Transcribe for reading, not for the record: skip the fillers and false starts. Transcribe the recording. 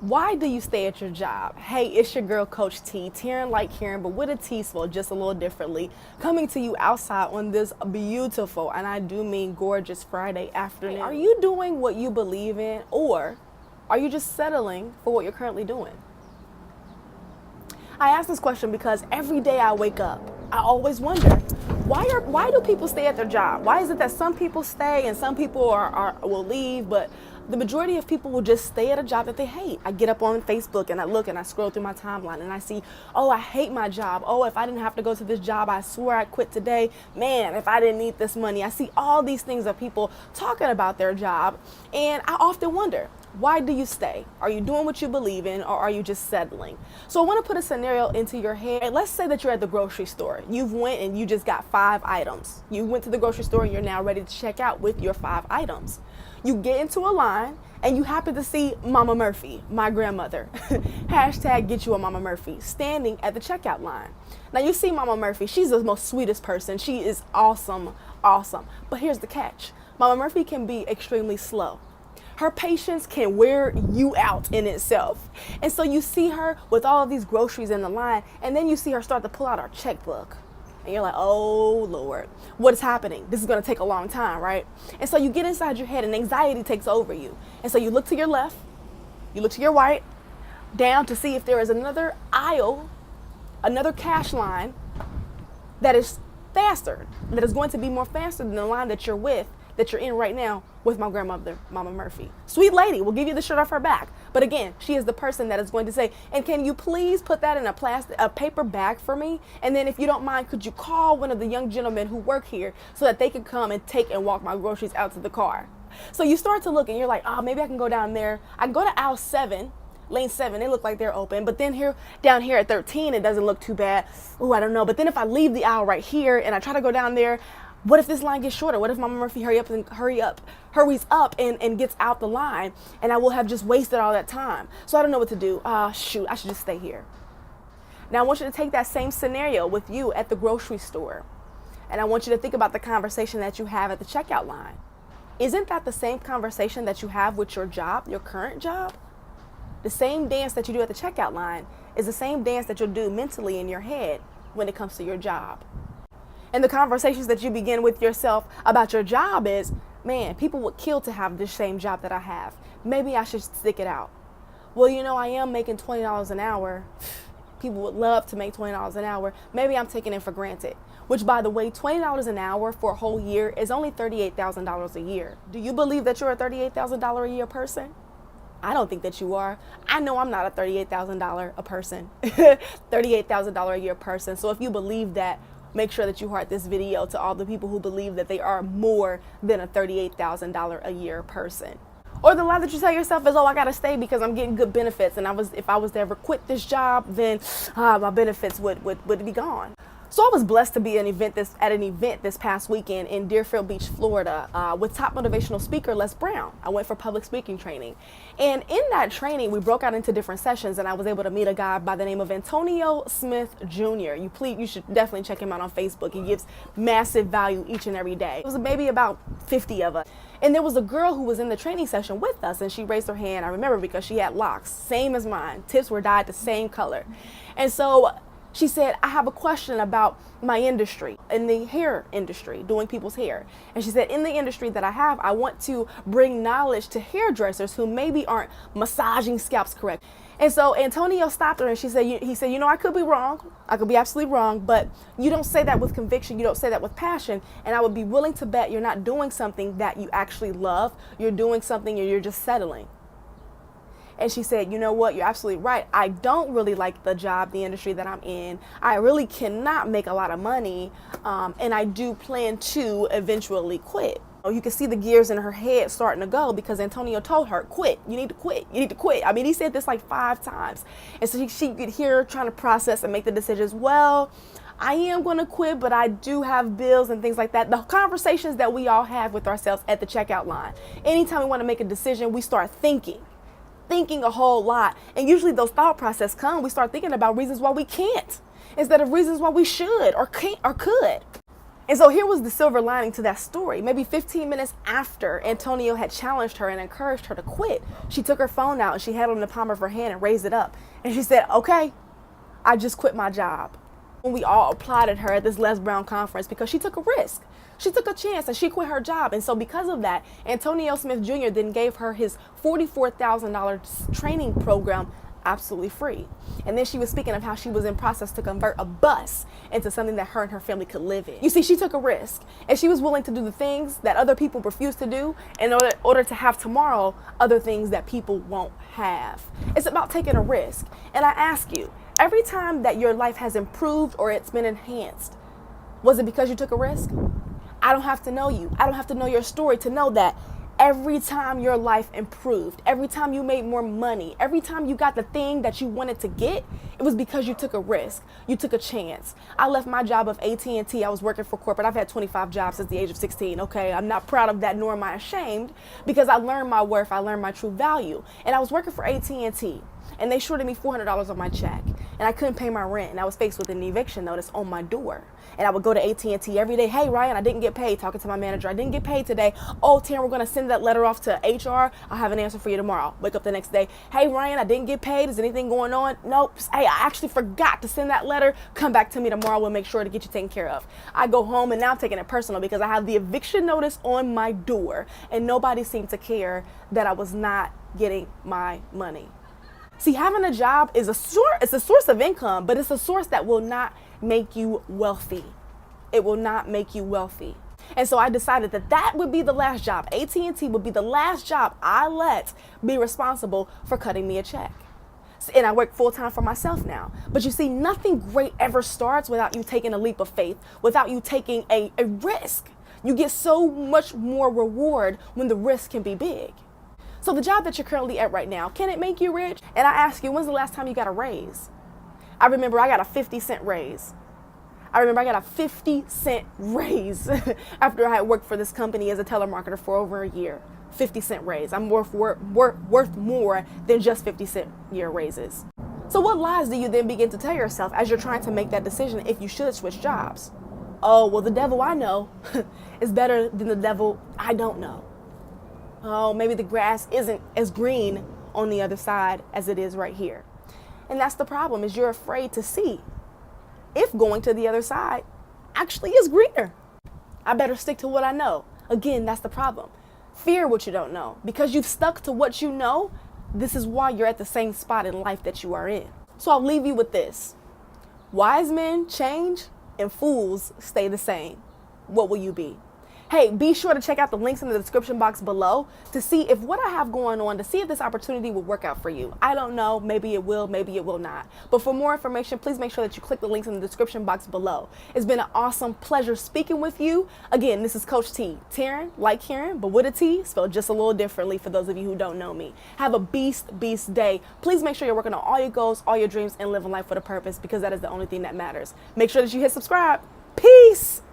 Why do you stay at your job? Hey, it's your girl, Coach T, Terran like Karen, but with a T spelled just a little differently, coming to you outside on this beautiful, and I do mean gorgeous, Friday afternoon. Hey, are you doing what you believe in, or are you just settling for what you're currently doing? I ask this question because every day I wake up, I always wonder, why do people stay at their job? Why is it that some people stay and some people will leave, but the majority of people will just stay at a job that they hate? I get up on Facebook and I look and I scroll through my timeline and I see, oh, I hate my job. Oh, if I didn't have to go to this job, I swear I'd quit today. Man, if I didn't need this money. I see all these things of people talking about their job, and I often wonder, why do you stay? Are you doing what you believe in, or are you just settling? So I want to put a scenario into your head. And let's say that you're at the grocery store. You've went and you just got 5 items. You went to the grocery store and you're now ready to check out with your 5 items. You get into a line and you happen to see Mama Murphy, my grandmother, hashtag get you a Mama Murphy, standing at the checkout line. Now you see Mama Murphy, she's the most sweetest person. She is awesome. But here's the catch. Mama Murphy can be extremely slow. Her patience can wear you out in itself. And so you see her with all of these groceries in the line, and then you see her start to pull out her checkbook. And you're like, oh, Lord, what is happening? This is going to take a long time, right? And so you get inside your head and anxiety takes over you. And so you look to your left, you look to your right, down to see if there is another aisle, another cash line that is faster, that is going to be more faster than the line that you're in right now with my grandmother, Mama Murphy. Sweet lady, will give you the shirt off her back. But again, she is the person that is going to say, and can you please put that in a paper bag for me? And then if you don't mind, could you call one of the young gentlemen who work here so that they can come and take and walk my groceries out to the car? So you start to look and you're like, oh, maybe I can go down there. I can go to aisle 7, lane 7, they look like they're open. But then down here at 13, it doesn't look too bad. Oh, I don't know. But then if I leave the aisle right here and I try to go down there, what if this line gets shorter? What if Mama Murphy hurries up and gets out the line, and I will have just wasted all that time? So I don't know what to do. Shoot, I should just stay here. Now I want you to take that same scenario with you at the grocery store, and I want you to think about the conversation that you have at the checkout line. Isn't that the same conversation that you have with your job, your current job? The same dance that you do at the checkout line is the same dance that you'll do mentally in your head when it comes to your job. And the conversations that you begin with yourself about your job is, man, people would kill to have this same job that I have. Maybe I should stick it out. Well, you know, I am making $20 an hour. People would love to make $20 an hour. Maybe I'm taking it for granted. Which, by the way, $20 an hour for a whole year is only $38,000 a year. Do you believe that you're a $38,000 a year person? I don't think that you are. I know I'm not a $38,000 a person. $38,000 a year person. So if you believe that, make sure that you heart this video to all the people who believe that they are more than a $38,000 a year person. Or the lie that you tell yourself is, oh, I gotta stay because I'm getting good benefits, and if I was to ever quit this job, then my benefits would be gone. So I was blessed to be at an event this past weekend in Deerfield Beach, Florida, with top motivational speaker Les Brown. I went for public speaking training. And in that training, we broke out into different sessions, and I was able to meet a guy by the name of Antonio Smith Jr. You should definitely check him out on Facebook. He gives massive value each and every day. It was maybe about 50 of us. And there was a girl who was in the training session with us, and she raised her hand. I remember because she had locks, same as mine. Tips were dyed the same color. And so she said, I have a question about my industry, in the hair industry, doing people's hair. And she said, in the industry that I have, I want to bring knowledge to hairdressers who maybe aren't massaging scalps correct. And so Antonio stopped her and he said, you know, I could be wrong. I could be absolutely wrong, but you don't say that with conviction. You don't say that with passion. And I would be willing to bet you're not doing something that you actually love. You're doing something and you're just settling. And she said, you know what, you're absolutely right. I don't really like the job, the industry that I'm in. I really cannot make a lot of money. And I do plan to eventually quit. You can see the gears in her head starting to go because Antonio told her, quit, you need to quit, you need to quit. I mean, he said this like 5 times. And so she could hear her trying to process and make the decisions. Well, I am going to quit, but I do have bills and things like that. The conversations that we all have with ourselves at the checkout line. Anytime we want to make a decision, we start thinking a whole lot. And usually those thought processes come, we start thinking about reasons why we can't instead of reasons why we should or can't or could. And so here was the silver lining to that story. Maybe 15 minutes after Antonio had challenged her and encouraged her to quit, she took her phone out and she had it in the palm of her hand and raised it up. And she said, okay, I just quit my job. And we all applauded her at this Les Brown conference because she took a risk. She took a chance and she quit her job. And so because of that, Antonio Smith Jr. then gave her his $44,000 training program absolutely free. And then she was speaking of how she was in process to convert a bus into something that her and her family could live in. You see, she took a risk and she was willing to do the things that other people refuse to do in order to have tomorrow other things that people won't have. It's about taking a risk. And I ask you, every time that your life has improved or it's been enhanced, was it because you took a risk? I don't have to know you. I don't have to know your story to know that every time your life improved, every time you made more money, every time you got the thing that you wanted to get, it was because you took a risk. You took a chance. I left my job of AT&T. I was working for corporate. I've had 25 jobs since the age of 16. Okay, I'm not proud of that, nor am I ashamed, because I learned my worth. I learned my true value. And I was working for AT&T. And they shorted me $400 on my check, and I couldn't pay my rent, and I was faced with an eviction notice on my door. And I would go to AT&T every day. Hey, Ryan, I didn't get paid. Talking to my manager, I didn't get paid today. Oh, Terran, we're going to send that letter off to HR. I'll have an answer for you tomorrow. Wake up the next day. Hey, Ryan, I didn't get paid. Is anything going on? Nope. Hey, I actually forgot to send that letter. Come back to me tomorrow. We'll make sure to get you taken care of. I go home, and now I'm taking it personal because I have the eviction notice on my door, and nobody seemed to care that I was not getting my money. See, having a job is it's a source of income, but it's a source that will not make you wealthy. It will not make you wealthy. And so I decided that that would be the last job. AT&T would be the last job I let be responsible for cutting me a check. And I work full-time for myself now. But you see, nothing great ever starts without you taking a leap of faith, without you taking a risk. You get so much more reward when the risk can be big. So the job that you're currently at right now, can it make you rich? And I ask you, when's the last time you got a raise? I remember I got a 50-cent raise. After I had worked for this company as a telemarketer for over a year. 50-cent raise. I'm worth more than just 50-cent year raises. So what lies do you then begin to tell yourself as you're trying to make that decision if you should switch jobs? Oh, well, the devil I know is better than the devil I don't know. Oh, maybe the grass isn't as green on the other side as it is right here. And that's the problem, is you're afraid to see if going to the other side actually is greener. I better stick to what I know. Again, that's the problem. Fear what you don't know. Because you've stuck to what you know, this is why you're at the same spot in life that you are in. So I'll leave you with this. Wise men change and fools stay the same. What will you be? Hey, be sure to check out the links in the description box below to see if what I have going on, to see if this opportunity will work out for you. I don't know. Maybe it will, maybe it will not. But for more information, please make sure that you click the links in the description box below. It's been an awesome pleasure speaking with you. Again, this is Coach T. Terran, like Karen, but with a T, spelled just a little differently for those of you who don't know me. Have a beast day. Please make sure you're working on all your goals, all your dreams, and living life with a purpose, because that is the only thing that matters. Make sure that you hit subscribe. Peace.